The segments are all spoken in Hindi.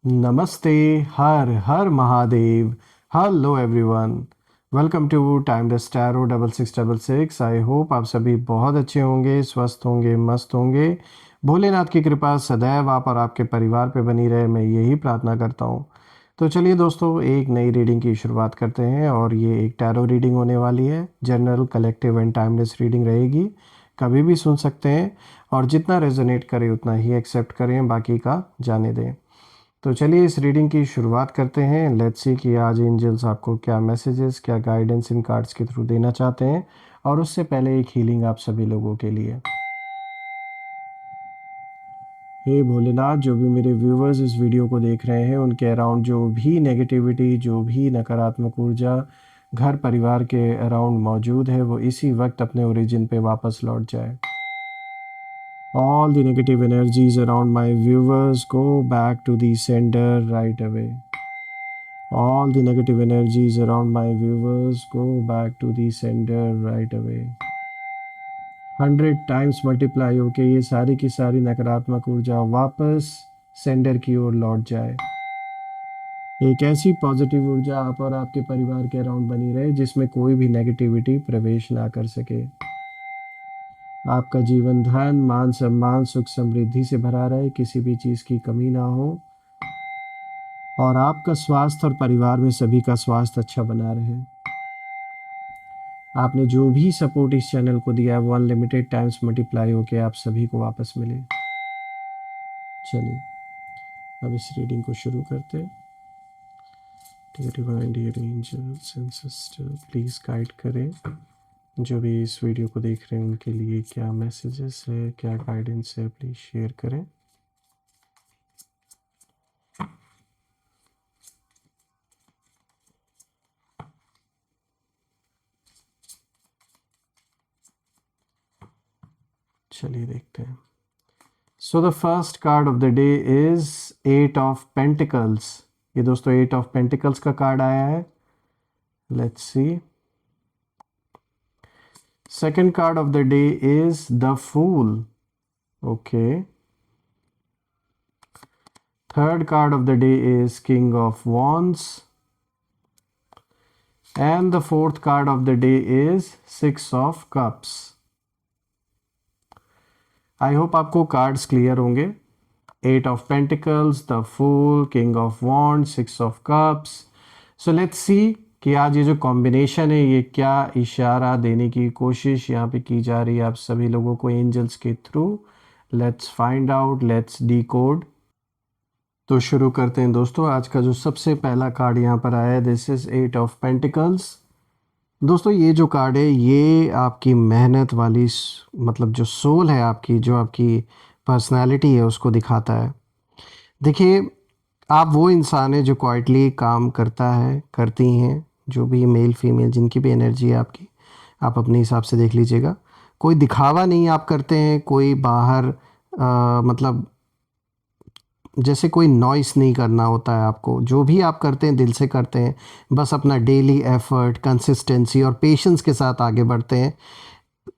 नमस्ते, हर हर Mahadev. Hello everyone, welcome to timeless tarot 6666। I hope आप सभी बहुत अच्छे होंगे, स्वस्थ होंगे, मस्त होंगे। भोलेनाथ की कृपा सदैव आप और आपके परिवार पे बनी रहे, मैं यही प्रार्थना करता हूँ। तो चलिए दोस्तों, एक नई रीडिंग की शुरुआत करते हैं और ये एक टैरो रीडिंग होने वाली है। General, collective and timeless reading रहेगी, कभी भी सुन सकते हैं और जितना रेजोनेट करे उतना ही एक्सेप्ट करें, बाकी का जाने दें। तो चलिए इस रीडिंग की शुरुआत करते हैं। लेट्स सी कि आज एंजल्स आपको क्या मैसेजेस, क्या गाइडेंस इन कार्ड्स के थ्रू देना चाहते हैं। और उससे पहले एक हीलिंग आप सभी लोगों के लिए। हे भोलेनाथ, जो भी मेरे व्यूवर्स इस वीडियो को देख रहे हैं उनके अराउंड जो भी नेगेटिविटी, जो भी नकारात्मक ऊर्जा घर परिवार के अराउंड मौजूद है, वो इसी वक्त अपने ओरिजिन पे वापस लौट जाए। All the negative energies around my viewers go back to the sender right away. All the negative energies around my viewers go back to the sender right away. 100 times multiply होके ये सारी की सारी नकारात्मक ऊर्जा वापस सेंडर की ओर लौट जाए। एक ऐसी पॉजिटिव ऊर्जा आप और आपके परिवार के अराउंड बनी रहे जिसमें कोई भी नेगेटिविटी प्रवेश ना कर सके। आपका जीवन धन, मान सम्मान, सुख समृद्धि से भरा रहे, किसी भी चीज़ की कमी ना हो और आपका स्वास्थ्य और परिवार में सभी का स्वास्थ्य अच्छा बना रहे। आपने जो भी सपोर्ट इस चैनल को दिया है वो अनलिमिटेड टाइम्स मल्टीप्लाई होकर आप सभी को वापस मिले। चलिए अब इस रीडिंग को शुरू करते हैं। Dear divine, dear angels and sister, please guide करें जो भी इस वीडियो को देख रहे हैं उनके लिए क्या मैसेजेस है, क्या गाइडेंस है, प्लीज़ शेयर करें। चलिए देखते हैं। So the first card of the day is 8 of pentacles. ये दोस्तों 8 ऑफ पेंटिकल्स का कार्ड आया है। Let's see. Second card of the day is the fool. Okay. Third card of the day is king of wands and the fourth card of the day is 6 of cups. I hope आपको कार्ड्स क्लियर होंगे। 8 of Pentacles, the Fool, King of Wands, 6 of Cups. So let's see कि आज ये जो कॉम्बिनेशन है ये क्या इशारा देने की कोशिश यहाँ पे की जा रही है आप सभी लोगों को एंजल्स के through. Let's find out, let's decode. तो शुरू करते हैं दोस्तों। आज का जो सबसे पहला कार्ड यहाँ पर आया है, दिस इज 8 ऑफ पेंटिकल्स। दोस्तों ये जो कार्ड है ये आपकी मेहनत वाली मतलब जो सोल है आपकी, जो आपकी पर्सनालिटी है उसको दिखाता है। देखिए, आप वो इंसान है जो क्वाइटली काम करता है, करती हैं, जो भी मेल फीमेल जिनकी भी एनर्जी है आपकी, आप अपने हिसाब से देख लीजिएगा। कोई दिखावा नहीं आप करते हैं, कोई बाहर मतलब जैसे कोई नॉइस नहीं करना होता है आपको। जो भी आप करते हैं दिल से करते हैं, बस अपना डेली एफर्ट, कंसिस्टेंसी और पेशेंस के साथ आगे बढ़ते हैं।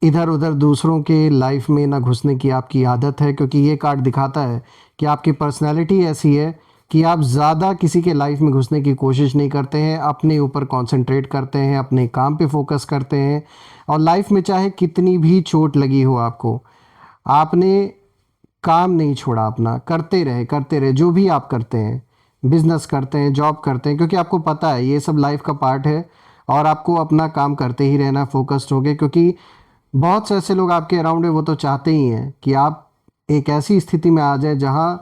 इधर उधर दूसरों के लाइफ में ना घुसने की आपकी आदत है, क्योंकि ये कार्ड दिखाता है कि आपकी पर्सनैलिटी ऐसी है कि आप ज़्यादा किसी के लाइफ में घुसने की कोशिश नहीं करते हैं, अपने ऊपर कंसंट्रेट करते हैं, अपने काम पे फोकस करते हैं। और लाइफ में चाहे कितनी भी चोट लगी हो आपको, आपने काम नहीं छोड़ा अपना, करते रहे जो भी आप करते हैं, बिजनेस करते हैं, जॉब करते हैं, क्योंकि आपको पता है ये सब लाइफ का पार्ट है और आपको अपना काम करते ही रहना, फोकस्ड होके। क्योंकि बहुत से ऐसे लोग आपके अराउंड है, वो तो चाहते ही हैं कि आप एक ऐसी स्थिति में आ जाए जहां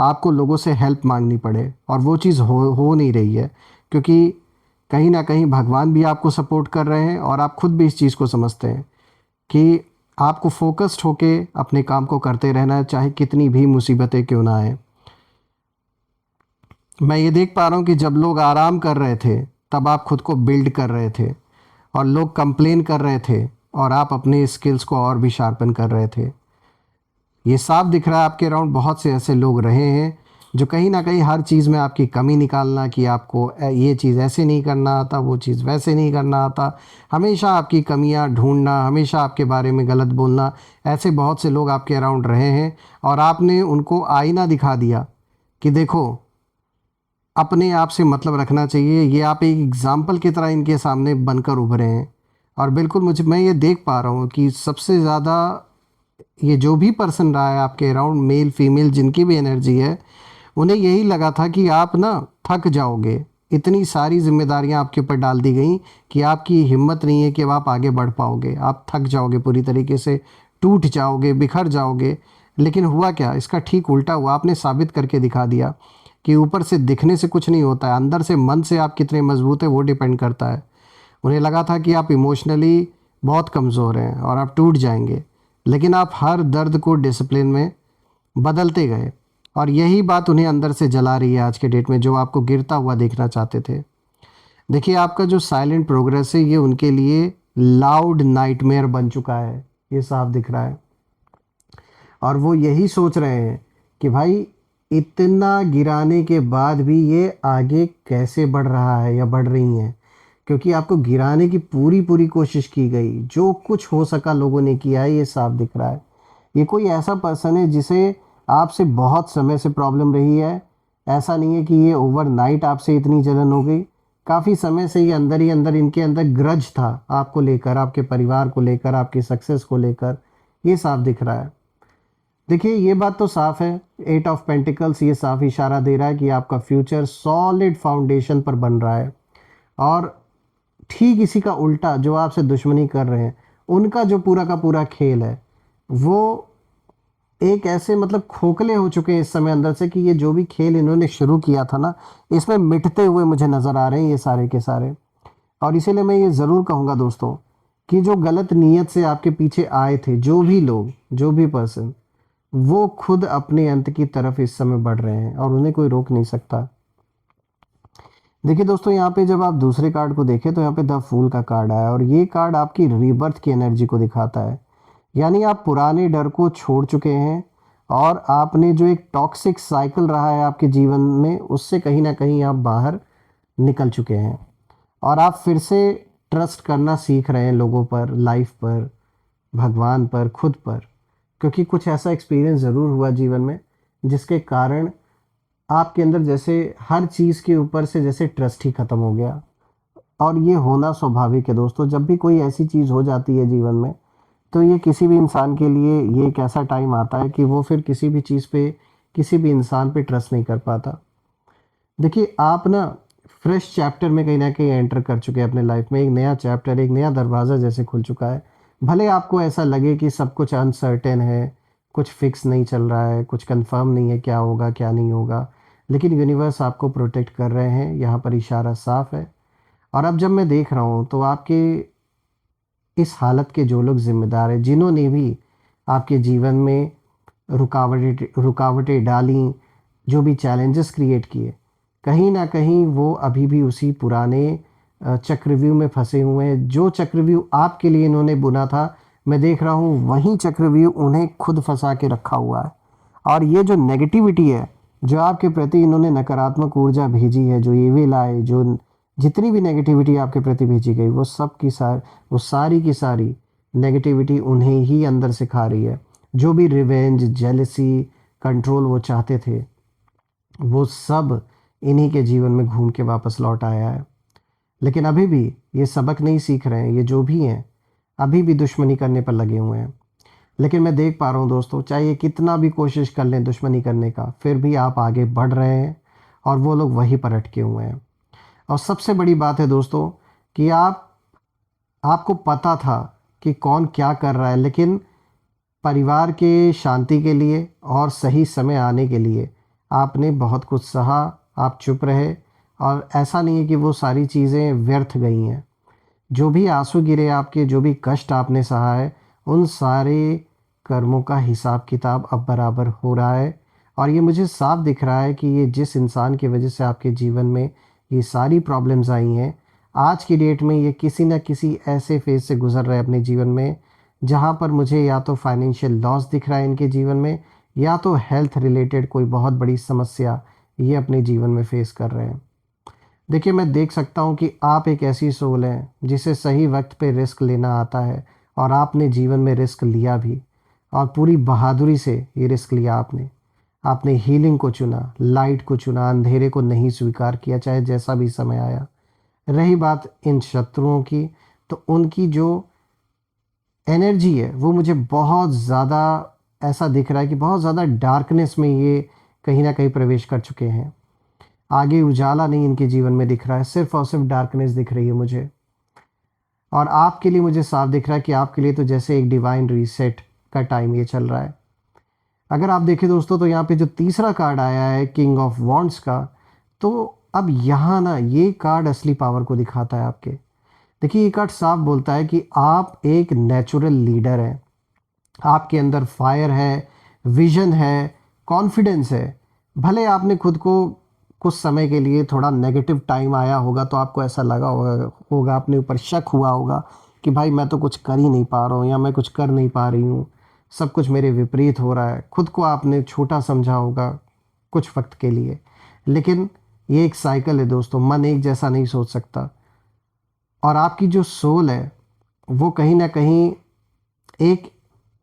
आपको लोगों से हेल्प मांगनी पड़े, और वो चीज़ हो नहीं रही है। क्योंकि कहीं ना कहीं भगवान भी आपको सपोर्ट कर रहे हैं और आप खुद भी इस चीज़ को समझते हैं कि आपको फोकस्ड होके अपने काम को करते रहना है, चाहे कितनी भी मुसीबतें क्यों ना आए। मैं ये देख पा रहा हूँ कि जब लोग आराम कर रहे थे तब आप खुद को बिल्ड कर रहे थे, और लोग कंप्लेन कर रहे थे और आप अपने स्किल्स को और भी शार्पन कर रहे थे। ये साफ दिख रहा है आपके अराउंड बहुत से ऐसे लोग रहे हैं जो कहीं ना कहीं हर चीज़ में आपकी कमी निकालना, कि आपको ये चीज़ ऐसे नहीं करना आता, वो चीज़ वैसे नहीं करना आता, हमेशा आपकी कमियां ढूंढना, हमेशा आपके बारे में गलत बोलना, ऐसे बहुत से लोग आपके अराउंड रहे हैं। और आपने उनको आईना दिखा दिया कि देखो अपने आप से मतलब रखना चाहिए। ये आप एक एग्ज़ाम्पल की तरह इनके सामने बनकर उभरे हैं। और बिल्कुल मुझे मैं ये देख पा रहा हूँ कि सबसे ज़्यादा ये जो भी पर्सन रहा है आपके अराउंड, मेल फीमेल जिनकी भी एनर्जी है, उन्हें यही लगा था कि आप ना थक जाओगे। इतनी सारी जिम्मेदारियां आपके ऊपर डाल दी गई कि आपकी हिम्मत नहीं है कि अब आप आगे बढ़ पाओगे। आप थक जाओगे, पूरी तरीके से टूट जाओगे, बिखर जाओगे। लेकिन हुआ क्या, इसका ठीक उल्टा हुआ। आपने साबित करके दिखा दिया कि ऊपर से दिखने से कुछ नहीं होता है, अंदर से मन से आप कितने मजबूत है वो डिपेंड करता है। उन्हें लगा था कि आप इमोशनली बहुत कमज़ोर हैं और आप टूट जाएंगे, लेकिन आप हर दर्द को डिसिप्लिन में बदलते गए। और यही बात उन्हें अंदर से जला रही है आज के डेट में, जो आपको गिरता हुआ देखना चाहते थे। देखिए, आपका जो साइलेंट प्रोग्रेस है ये उनके लिए लाउड नाइटमेयर बन चुका है, ये साफ दिख रहा है। और वो यही सोच रहे हैं कि भाई इतना गिराने के बाद भी ये आगे कैसे बढ़ रहा है या बढ़ रही हैं। क्योंकि आपको गिराने की पूरी पूरी कोशिश की गई, जो कुछ हो सका लोगों ने किया है, ये साफ दिख रहा है। ये कोई ऐसा पर्सन है जिसे आपसे बहुत समय से प्रॉब्लम रही है। ऐसा नहीं है कि ये ओवरनाइट आपसे इतनी जलन हो गई। काफ़ी समय से ये अंदर ही अंदर इनके अंदर ग्रज था आपको लेकर, आपके परिवार को लेकर, आपकी सक्सेस को लेकर। ये साफ दिख रहा है। देखिए, ये बात तो साफ है, 8 ऑफ पेंटिकल्स ये साफ इशारा दे रहा है कि आपका फ्यूचर सॉलिड फाउंडेशन पर बन रहा है। और ठीक इसी का उल्टा, जो आपसे दुश्मनी कर रहे हैं, उनका जो पूरा का पूरा खेल है, वो एक ऐसे मतलब खोखले हो चुके हैं इस समय अंदर से कि ये जो भी खेल इन्होंने शुरू किया था ना, इसमें मिटते हुए मुझे नज़र आ रहे हैं ये सारे के सारे। और इसीलिए मैं ये ज़रूर कहूँगा दोस्तों कि जो गलत नीयत से आपके पीछे आए थे, जो भी लोग, जो भी पर्सन, वो खुद अपने अंत की तरफ इस समय बढ़ रहे हैं और उन्हें कोई रोक नहीं सकता। देखिए दोस्तों, यहाँ पे जब आप दूसरे कार्ड को देखें तो यहाँ पे द फूल का कार्ड आया, और ये कार्ड आपकी रीबर्थ की एनर्जी को दिखाता है। यानी आप पुराने डर को छोड़ चुके हैं और आपने जो एक टॉक्सिक साइकिल रहा है आपके जीवन में, उससे कहीं ना कहीं आप बाहर निकल चुके हैं। और आप फिर से ट्रस्ट करना सीख रहे हैं लोगों पर, लाइफ पर, भगवान पर, खुद पर। क्योंकि कुछ ऐसा एक्सपीरियंस ज़रूर हुआ जीवन में जिसके कारण आपके अंदर जैसे हर चीज़ के ऊपर से जैसे ट्रस्ट ही ख़त्म हो गया। और ये होना स्वाभाविक है दोस्तों, जब भी कोई ऐसी चीज़ हो जाती है जीवन में, तो ये किसी भी इंसान के लिए ये एक ऐसा टाइम आता है कि वो फिर किसी भी चीज़ पे, किसी भी इंसान पे ट्रस्ट नहीं कर पाता। देखिए, आप ना फ्रेश चैप्टर में कहीं ना कहीं एंटर कर चुके हैं अपने लाइफ में। एक नया चैप्टर, एक नया दरवाज़ा जैसे खुल चुका है। भले आपको ऐसा लगे कि सब कुछ अनसर्टेन है, कुछ फिक्स नहीं चल रहा है, कुछ कंफर्म नहीं है क्या होगा क्या नहीं होगा, लेकिन यूनिवर्स आपको प्रोटेक्ट कर रहे हैं, यहाँ पर इशारा साफ है। और अब जब मैं देख रहा हूँ तो आपके इस हालत के जो लोग ज़िम्मेदार हैं, जिन्होंने भी आपके जीवन में रुकावटें रुकावटें डालीं, जो भी चैलेंजेस क्रिएट किए, कहीं न कहीं वो अभी भी उसी पुराने चक्रव्यूह में फँसे हुए हैं। जो चक्रव्यूह आपके लिए इन्होंने बुना था, मैं देख रहा हूँ वही चक्रव्यूह उन्हें खुद फँसा के रखा हुआ है। और ये जो नेगेटिविटी है, जो आपके प्रति इन्होंने नकारात्मक ऊर्जा भेजी है, जो ईविल आए, जो जितनी भी नेगेटिविटी आपके प्रति भेजी गई, वो सब की सारी, वो सारी की सारी नेगेटिविटी उन्हें ही अंदर से खा रही है। जो भी रिवेंज, जेलसी, कंट्रोल वो चाहते थे, वो सब इन्हीं के जीवन में घूम के वापस लौट आया है। लेकिन अभी भी ये सबक नहीं सीख रहे हैं। ये जो भी हैं, अभी भी दुश्मनी करने पर लगे हुए हैं। लेकिन मैं देख पा रहा हूँ दोस्तों, चाहे ये कितना भी कोशिश कर लें दुश्मनी करने का, फिर भी आप आगे बढ़ रहे हैं और वो लोग वहीं पर अटके हुए हैं। और सबसे बड़ी बात है दोस्तों कि आपको पता था कि कौन क्या कर रहा है, लेकिन परिवार के शांति के लिए और सही समय आने के लिए आपने बहुत कुछ सहा, आप चुप रहे। और ऐसा नहीं है कि वो सारी चीज़ें व्यर्थ गई हैं। जो भी आंसू गिरे आपके, जो भी कष्ट आपने सहा है, उन सारे कर्मों का हिसाब किताब अब बराबर हो रहा है। और ये मुझे साफ दिख रहा है कि ये जिस इंसान की वजह से आपके जीवन में ये सारी प्रॉब्लम्स आई हैं, आज की डेट में ये किसी न किसी ऐसे फेज़ से गुज़र रहे हैं अपने जीवन में, जहाँ पर मुझे या तो फाइनेंशियल लॉस दिख रहा है इनके जीवन में, या तो हेल्थ रिलेटेड कोई बहुत बड़ी समस्या ये अपने जीवन में फेस कर रहे हैं। देखिए, मैं देख सकता हूँ कि आप एक ऐसी सोल हैं जिसे सही वक्त पे रिस्क लेना आता है, और आपने जीवन में रिस्क लिया भी, और पूरी बहादुरी से ये रिस्क लिया आपने। आपने हीलिंग को चुना, लाइट को चुना, अंधेरे को नहीं स्वीकार किया, चाहे जैसा भी समय आया। रही बात इन शत्रुओं की, तो उनकी जो एनर्जी है वो मुझे बहुत ज़्यादा ऐसा दिख रहा है कि बहुत ज़्यादा डार्कनेस में ये कहीं ना कहीं प्रवेश कर चुके हैं। आगे उजाला नहीं इनके जीवन में दिख रहा है, सिर्फ और सिर्फ डार्कनेस दिख रही है मुझे। और आपके लिए मुझे साफ दिख रहा है कि आपके लिए तो जैसे एक डिवाइन रीसेट का टाइम ये चल रहा है। अगर आप देखें दोस्तों, तो यहाँ पे जो तीसरा कार्ड आया है किंग ऑफ वॉन्ड्स का, तो अब यहाँ ना ये कार्ड असली पावर को दिखाता है आपके। देखिए, ये कार्ड साफ बोलता है कि आप एक नेचुरल लीडर हैं, आपके अंदर फायर है, विजन है, कॉन्फिडेंस है। भले आपने खुद को कुछ समय के लिए थोड़ा नेगेटिव टाइम आया होगा तो आपको ऐसा लगा होगा अपने ऊपर शक हुआ होगा कि भाई मैं तो कुछ कर ही नहीं पा रहा हूँ या मैं कुछ कर नहीं पा रही हूँ, सब कुछ मेरे विपरीत हो रहा है। खुद को आपने छोटा समझा होगा कुछ वक्त के लिए। लेकिन ये एक साइकिल है दोस्तों, मन एक जैसा नहीं सोच सकता। और आपकी जो सोल है वो कहीं ना कहीं एक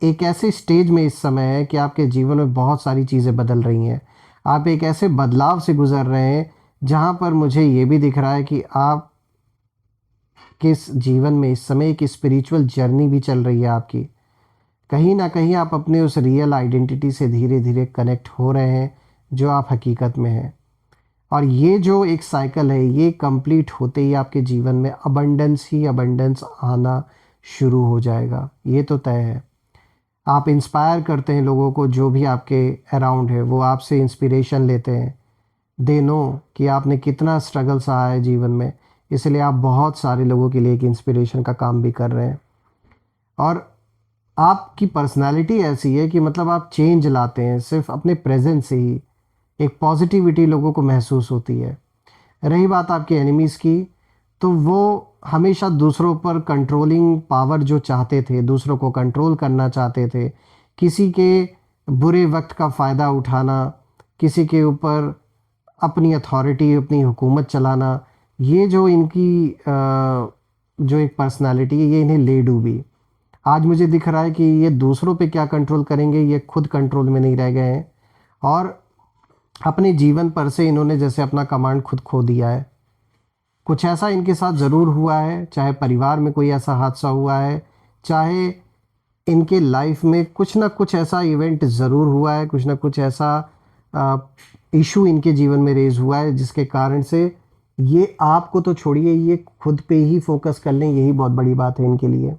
एक ऐसे स्टेज में इस समय है कि आपके जीवन में बहुत सारी चीज़ें बदल रही हैं। आप एक ऐसे बदलाव से गुजर रहे हैं जहाँ पर मुझे ये भी दिख रहा है कि आप किस जीवन में इस समय एक स्पिरिचुअल जर्नी भी चल रही है आपकी। कहीं ना कहीं आप अपने उस रियल आइडेंटिटी से धीरे धीरे कनेक्ट हो रहे हैं जो आप हकीकत में हैं। और ये जो एक साइकिल है ये कंप्लीट होते ही आपके जीवन में अबंडेंस ही अबंडेंस आना शुरू हो जाएगा, ये तो तय है। आप इंस्पायर करते हैं लोगों को, जो भी आपके अराउंड है वो आपसे इंस्पिरेशन लेते हैं। दे नो कि आपने कितना स्ट्रगल सहा है जीवन में, इसलिए आप बहुत सारे लोगों के लिए एक इंस्पिरेशन का काम भी कर रहे हैं। और आपकी पर्सनालिटी ऐसी है कि मतलब आप चेंज लाते हैं, सिर्फ अपने प्रेजेंस से ही एक पॉजिटिविटी लोगों को महसूस होती है। रही बात आपके एनिमीज़ की, तो वो हमेशा दूसरों पर कंट्रोलिंग पावर जो चाहते थे, दूसरों को कंट्रोल करना चाहते थे, किसी के बुरे वक्त का फ़ायदा उठाना, किसी के ऊपर अपनी अथॉरिटी, अपनी हुकूमत चलाना, ये जो इनकी जो एक पर्सनालिटी है ये इन्हें ले डूबी। आज मुझे दिख रहा है कि ये दूसरों पे क्या कंट्रोल करेंगे, ये खुद कंट्रोल में नहीं रह गए हैं और अपने जीवन पर से इन्होंने जैसे अपना कमांड खुद खो दिया है। कुछ ऐसा इनके साथ ज़रूर हुआ है, चाहे परिवार में कोई ऐसा हादसा हुआ है, चाहे इनके लाइफ में कुछ ना कुछ ऐसा इवेंट ज़रूर हुआ है, कुछ ना कुछ ऐसा इशू इनके जीवन में रेज हुआ है जिसके कारण से ये आपको तो छोड़िए, ये खुद पे ही फोकस कर लें, यही बहुत बड़ी बात है इनके लिए।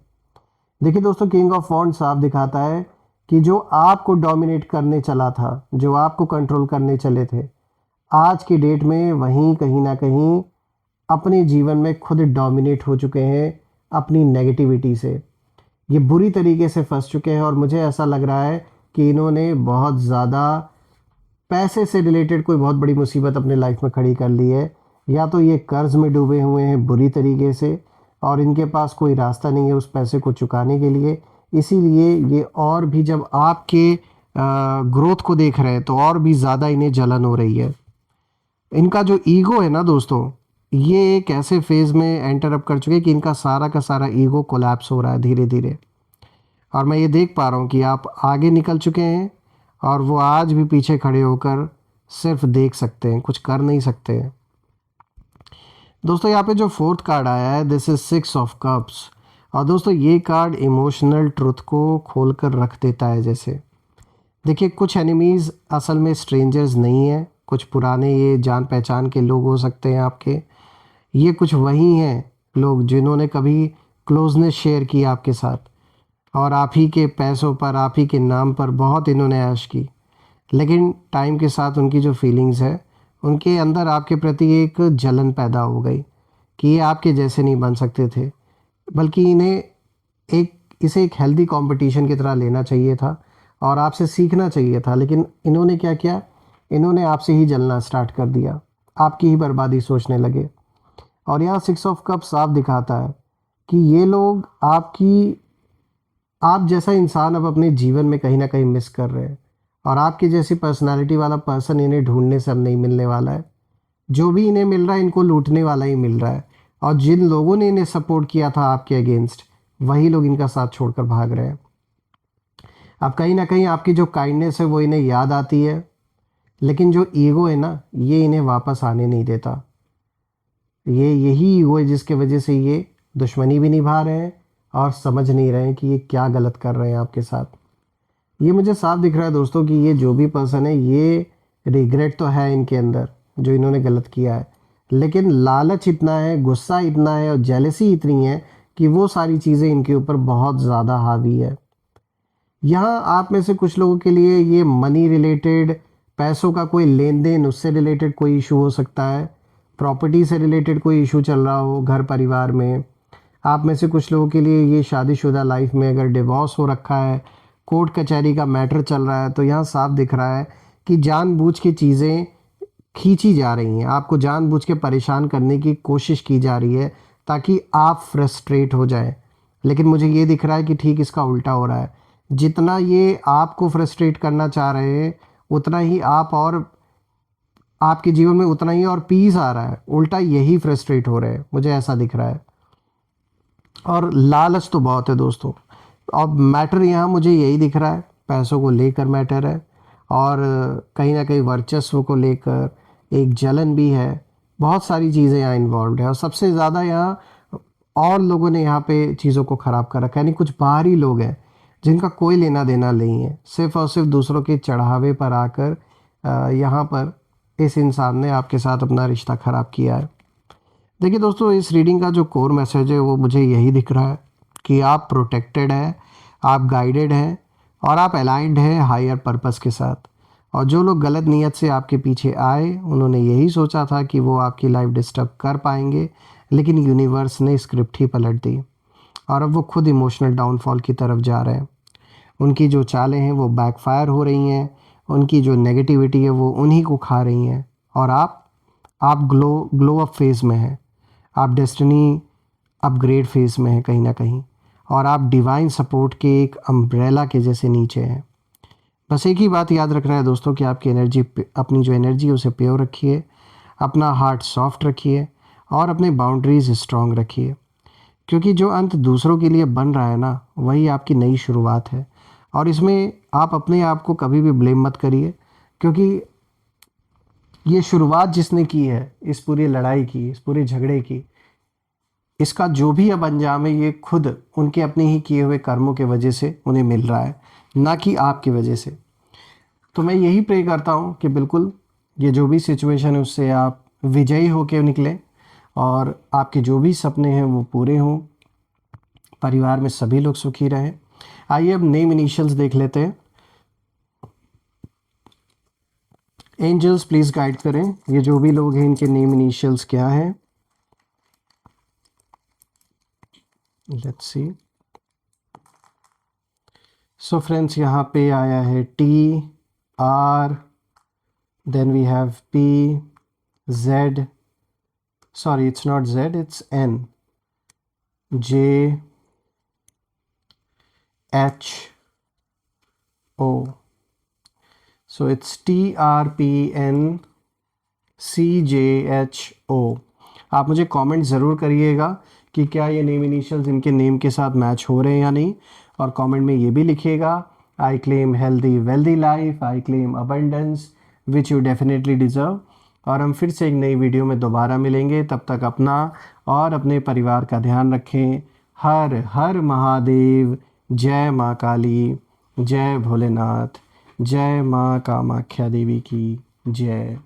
देखिए दोस्तों, किंग ऑफ वॉन्ड्स साफ दिखाता है कि जो आपको डोमिनेट करने चला था, जो आपको कंट्रोल करने चले थे, आज की डेट में वहीं कहीं ना कहीं अपने जीवन में खुद डोमिनेट हो चुके हैं अपनी नेगेटिविटी से। ये बुरी तरीके से फंस चुके हैं और मुझे ऐसा लग रहा है कि इन्होंने बहुत ज़्यादा पैसे से रिलेटेड कोई बहुत बड़ी मुसीबत अपने लाइफ में खड़ी कर ली है, या तो ये कर्ज में डूबे हुए हैं बुरी तरीके से और इनके पास कोई रास्ता नहीं है उस पैसे को चुकाने के लिए। इसीलिए ये और भी जब आपके ग्रोथ को देख रहे हैं तो और भी ज़्यादा इन्हें जलन हो रही है। इनका जो ईगो है ना दोस्तों, ये एक ऐसे फेज़ में एंटर अप कर चुके हैं कि इनका सारा का सारा ईगो कोलैप्स हो रहा है धीरे धीरे। और मैं ये देख पा रहा हूँ कि आप आगे निकल चुके हैं और वो आज भी पीछे खड़े होकर सिर्फ देख सकते हैं, कुछ कर नहीं सकते हैं। दोस्तों, यहाँ पे जो फोर्थ कार्ड आया है, दिस इज 6 ऑफ कप्स। और दोस्तों, ये कार्ड इमोशनल ट्रुथ को खोल कर रख देता है। जैसे देखिए, कुछ एनिमीज़ असल में स्ट्रेंजर्स नहीं है, कुछ पुराने ये जान पहचान के लोग हो सकते हैं आपके। ये कुछ वही हैं लोग जिन्होंने कभी क्लोजनेस शेयर की आपके साथ और आप ही के पैसों पर, आप ही के नाम पर बहुत इन्होंने ऐश की। लेकिन टाइम के साथ उनकी जो फीलिंग्स है, उनके अंदर आपके प्रति एक जलन पैदा हो गई कि ये आपके जैसे नहीं बन सकते थे, बल्कि इन्हें इसे एक हेल्दी कंपटीशन की तरह लेना चाहिए था और आपसे सीखना चाहिए था। लेकिन इन्होंने क्या किया, इन्होंने आपसे ही जलना स्टार्ट कर दिया, आपकी ही बर्बादी सोचने लगे। और यहाँ 6 ऑफ कप साफ दिखाता है कि ये लोग आप जैसा इंसान अब अपने जीवन में कहीं ना कहीं मिस कर रहे हैं और आपकी जैसी पर्सनालिटी वाला पर्सन इन्हें ढूंढने से अब नहीं मिलने वाला है। जो भी इन्हें मिल रहा है इनको लूटने वाला ही मिल रहा है। और जिन लोगों ने इन्हें सपोर्ट किया था आपके अगेंस्ट, वही लोग इनका साथ छोड़कर भाग रहे हैं। अब कहीं ना कहीं आपकी जो काइंडनेस है वो इन्हें याद आती है लेकिन जो ईगो है ना, ये इन्हें वापस आने नहीं देता। ये यही ईगो है जिसके वजह से ये दुश्मनी भी निभा रहे हैं और समझ नहीं रहे हैं कि ये क्या गलत कर रहे हैं आपके साथ। ये मुझे साफ दिख रहा है दोस्तों कि ये जो भी पर्सन है, ये रिग्रेट तो है इनके अंदर जो इन्होंने गलत किया है, लेकिन लालच इतना है, गुस्सा इतना है और जेलसी इतनी है कि वो सारी चीज़ें इनके ऊपर बहुत ज़्यादा हावी है। यहाँ आप में से कुछ लोगों के लिए ये मनी रिलेटेड, पैसों का कोई लेन देन, उससे रिलेटेड कोई इशू हो सकता है। प्रॉपर्टी से रिलेटेड कोई इशू चल रहा हो घर परिवार में। आप में से कुछ लोगों के लिए ये शादीशुदा लाइफ में अगर डिवोर्स हो रखा है, कोर्ट कचहरी का मैटर चल रहा है, तो यहाँ साफ दिख रहा है कि जानबूझ के चीज़ें खींची जा रही हैं, आपको जानबूझ के परेशान करने की कोशिश की जा रही है ताकि आप फ्रस्ट्रेट हो जाएं। लेकिन मुझे ये दिख रहा है कि ठीक इसका उल्टा हो रहा है। जितना ये आपको फ्रस्ट्रेट करना चाह रहे हैं, उतना ही आप और आपके जीवन में उतना ही और पीस आ रहा है, उल्टा यही फ्रस्ट्रेट हो रहे हैं, मुझे ऐसा दिख रहा है। और लालच तो बहुत है दोस्तों। अब मैटर यहाँ मुझे यही दिख रहा है, पैसों को लेकर मैटर है और कहीं ना कहीं वर्चस्व को लेकर एक जलन भी है। बहुत सारी चीज़ें यहाँ इन्वॉल्व है और सबसे ज़्यादा यहाँ और लोगों ने यहाँ पे चीज़ों को ख़राब कर रखा है। यानी कुछ बाहरी लोग हैं जिनका कोई लेना देना नहीं है, सिर्फ और सिर्फ दूसरों के चढ़ावे पर आकर यहाँ पर इस इंसान ने आपके साथ अपना रिश्ता ख़राब किया है। देखिए दोस्तों, इस रीडिंग का जो कोर मैसेज है वो मुझे यही दिख रहा है कि आप प्रोटेक्टेड हैं, आप गाइडेड हैं और आप अलाइंड हैं हायर पर्पस के साथ। और जो लोग गलत नीयत से आपके पीछे आए, उन्होंने यही सोचा था कि वो आपकी लाइफ डिस्टर्ब कर पाएंगे, लेकिन यूनिवर्स ने स्क्रिप्ट ही पलट दी और अब वो खुद इमोशनल डाउनफॉल की तरफ जा रहे हैं। उनकी जो चालें हैं वो बैकफायर हो रही हैं, उनकी जो नेगेटिविटी है वो उन्हीं को खा रही हैं। और आप ग्लो अप फेज़ में हैं, आप डेस्टिनी अपग्रेड फेज़ में हैं कहीं ना कहीं, और आप डिवाइन सपोर्ट के एक अम्ब्रेला के जैसे नीचे हैं। बस एक ही बात याद रखना है दोस्तों कि आपकी एनर्जी, अपनी जो एनर्जी है उसे प्योर रखिए, अपना हार्ट सॉफ्ट रखिए और अपने बाउंड्रीज स्ट्रांग रखिए, क्योंकि जो अंत दूसरों के लिए बन रहा है ना, वही आपकी नई शुरुआत है। और इसमें आप अपने आप को कभी भी ब्लेम मत करिए, क्योंकि ये शुरुआत जिसने की है इस पूरी लड़ाई की, इस पूरे झगड़े की, इसका जो भी अब अंजाम है ये खुद उनके अपने ही किए हुए कर्मों के वजह से उन्हें मिल रहा है, ना कि आपकी वजह से। तो मैं यही प्रे करता हूँ कि बिल्कुल ये जो भी सिचुएशन है उससे आप विजयी होकर निकलें और आपके जो भी सपने हैं वो पूरे हों, परिवार में सभी लोग सुखी रहें। आइए अब नेम इनिशियल्स देख लेते हैं। एंजल्स प्लीज़ गाइड करें, ये जो भी लोग हैं इनके नेम इनिशियल्स क्या हैं। Let's see. सो फ्रेंड्स, यहाँ पे आया है TR, then we have PZ, sorry it's not Z, it's N, JHO, so it's TRPNCJHO। आप मुझे कमेंट ज़रूर करिएगा कि क्या ये नेम इनिशियल्स इनके नेम के साथ मैच हो रहे हैं या नहीं, और कमेंट में ये भी लिखिएगा, I claim healthy wealthy life, I claim abundance which you definitely deserve. और हम फिर से एक नई वीडियो में दोबारा मिलेंगे, तब तक अपना और अपने परिवार का ध्यान रखें। हर हर महादेव, जय माँ काली, जय भोलेनाथ, जय माँ कामाख्या देवी की जय।